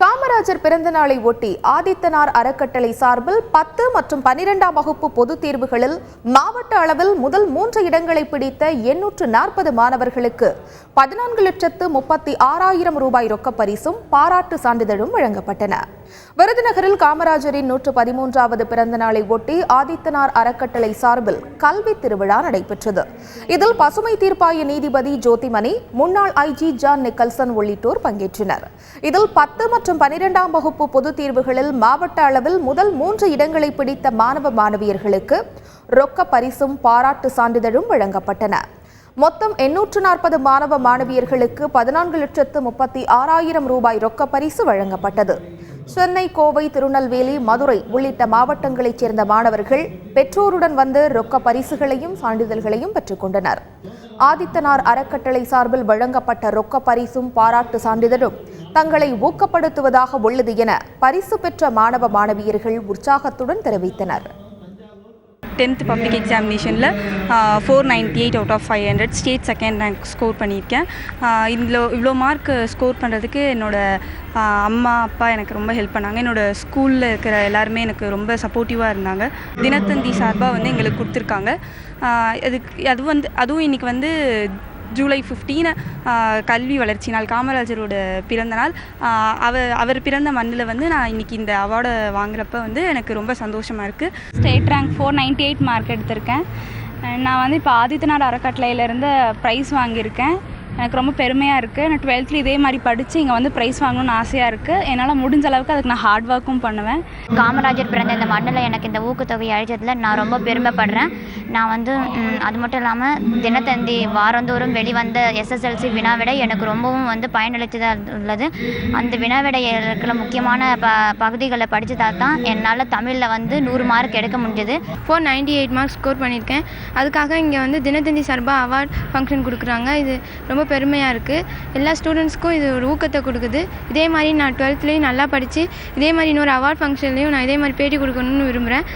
காமராஜர் பிறந்த நாளை ஒட்டி ஆதித்தனார் அறக்கட்டளை சார்பில் 10 மற்றும் 12ஆம் வகுப்பு பொதுத் தேர்வுகளில் மாவட்ட அளவில் முதல் 3 இடங்களை பிடித்த 840 மாணவர்களுக்கு 14,36,000 ரூபாய் ரொக்கப் பரிசும் பாராட்டு சான்றிதழும் வழங்கப்பட்டன. விருதுநகரில் காமராஜரின் 113வது பிறந்த நாளை ஒட்டி ஆதித்தனார் அறக்கட்டளை சார்பில் கல்வி திருவிழா நடைபெற்றது. இதில் பசுமை தீர்ப்பாய நீதிபதி ஜோதிமணி, முன்னாள் ஐஜி ஜான் நிக்கல்சன் உள்ளிட்டோர் பங்கேற்றனர். இதில் 10 மற்றும் 12ஆம் வகுப்பு பொதுத் தேர்வுகளில் மாவட்ட அளவில் முதல் 3 இடங்களை பிடித்த மாணவ மாணவியர்களுக்கு ரொக்க பரிசும் பாராட்டு சான்றிதழும் வழங்கப்பட்டன. மொத்தம் 840 மாணவ மாணவியர்களுக்கு 14,36,000 ரூபாய் ரொக்க பரிசு வழங்கப்பட்டது. சென்னை, கோவை, திருநெல்வேலி, மதுரை உள்ளிட்ட மாவட்டங்களைச் சேர்ந்த மாணவர்கள் பெற்றோருடன் வந்து ரொக்க பரிசுகளையும் சான்றிதழ்களையும் பெற்றுக் கொண்டனர். ஆதித்தனார் அறக்கட்டளை சார்பில் வழங்கப்பட்ட ரொக்க பரிசும் பாராட்டு சான்றிதழும் தங்களை ஊக்கப்படுத்துவதாக உள்ளது என பரிசு பெற்ற மாணவ மாணவியர்கள் உற்சாகத்துடன் தெரிவித்தனர். 10th பப்ளிக் எக்ஸாமினேஷனில் 498 out of 500 state second rank score பண்ணியிருக்கேன். இவ்வளோ மார்க் ஸ்கோர் பண்ணுறதுக்கு என்னோடய அம்மா அப்பா எனக்கு ரொம்ப ஹெல்ப் பண்ணாங்க. என்னோடய ஸ்கூலில் இருக்கிற எல்லாருமே எனக்கு ரொம்ப சப்போர்ட்டிவாக இருந்தாங்க. தினத்தந்தி சார்பாக வந்து எங்களுக்கு கொடுத்துருக்காங்க. அதுவும் இன்றைக்கி ஜூலை 15 கல்வி வளர்ச்சி நாள், காமராஜரோட பிறந்த நாள். அவர் பிறந்த மண்ணில் நான் இன்றைக்கி இந்த அவார்டை வாங்குறப்ப எனக்கு ரொம்ப சந்தோஷமாக இருக்குது. ஸ்டேட் ரேங்க் 498 மார்க் எடுத்திருக்கேன். நான் இப்போ ஆதித்தனார் அறக்கட்டளையிலேருந்து ப்ரைஸ் வாங்கியிருக்கேன். எனக்கு ரொம்ப பெருமையாக இருக்குது. நான் 12th இதே மாதிரி படித்து இங்கே ப்ரைஸ் வாங்கணும்னு ஆசையாக இருக்குது. என்னால் முடிஞ்ச அளவுக்கு அதுக்கு நான் ஹார்ட் ஒர்க்கும் பண்ணுவேன். காமராஜர் பிறந்த இந்த மண்ணில் எனக்கு இந்த ஊக்கத்தொகை அளித்ததில் நான் ரொம்ப பெருமைப்படுறேன். நான் அது மட்டும் இல்லாமல் தினத்தந்தி வாரந்தோறும் வெளிவந்த SSLC வினாவிடை எனக்கு ரொம்பவும் பயனளித்ததாக உள்ளது. அந்த வினாவிடையில் இருக்கிற முக்கியமான பகுதிகளை படித்ததால் தான் என்னால் தமிழில் 100 மார்க் எடுக்க முடிஞ்சது. 498 மார்க் ஸ்கோர் பண்ணியிருக்கேன். அதுக்காக இங்கே தினத்தந்தி சார்பாக அவார்ட் ஃபங்க்ஷன் கொடுக்குறாங்க. இது ரொம்ப பெருமையாக இருக்குது. எல்லா ஸ்டூடெண்ட்ஸ்க்கும் இது ஒரு ஊக்கத்தை கொடுக்குது. இதே மாதிரி நான் 12th நல்லா படித்து இதே மாதிரி இன்னொரு அவார்ட் ஃபங்க்ஷன்லேயும் நான் இதே மாதிரி பேட்டி கொடுக்கணும்னு விரும்புகிறேன்.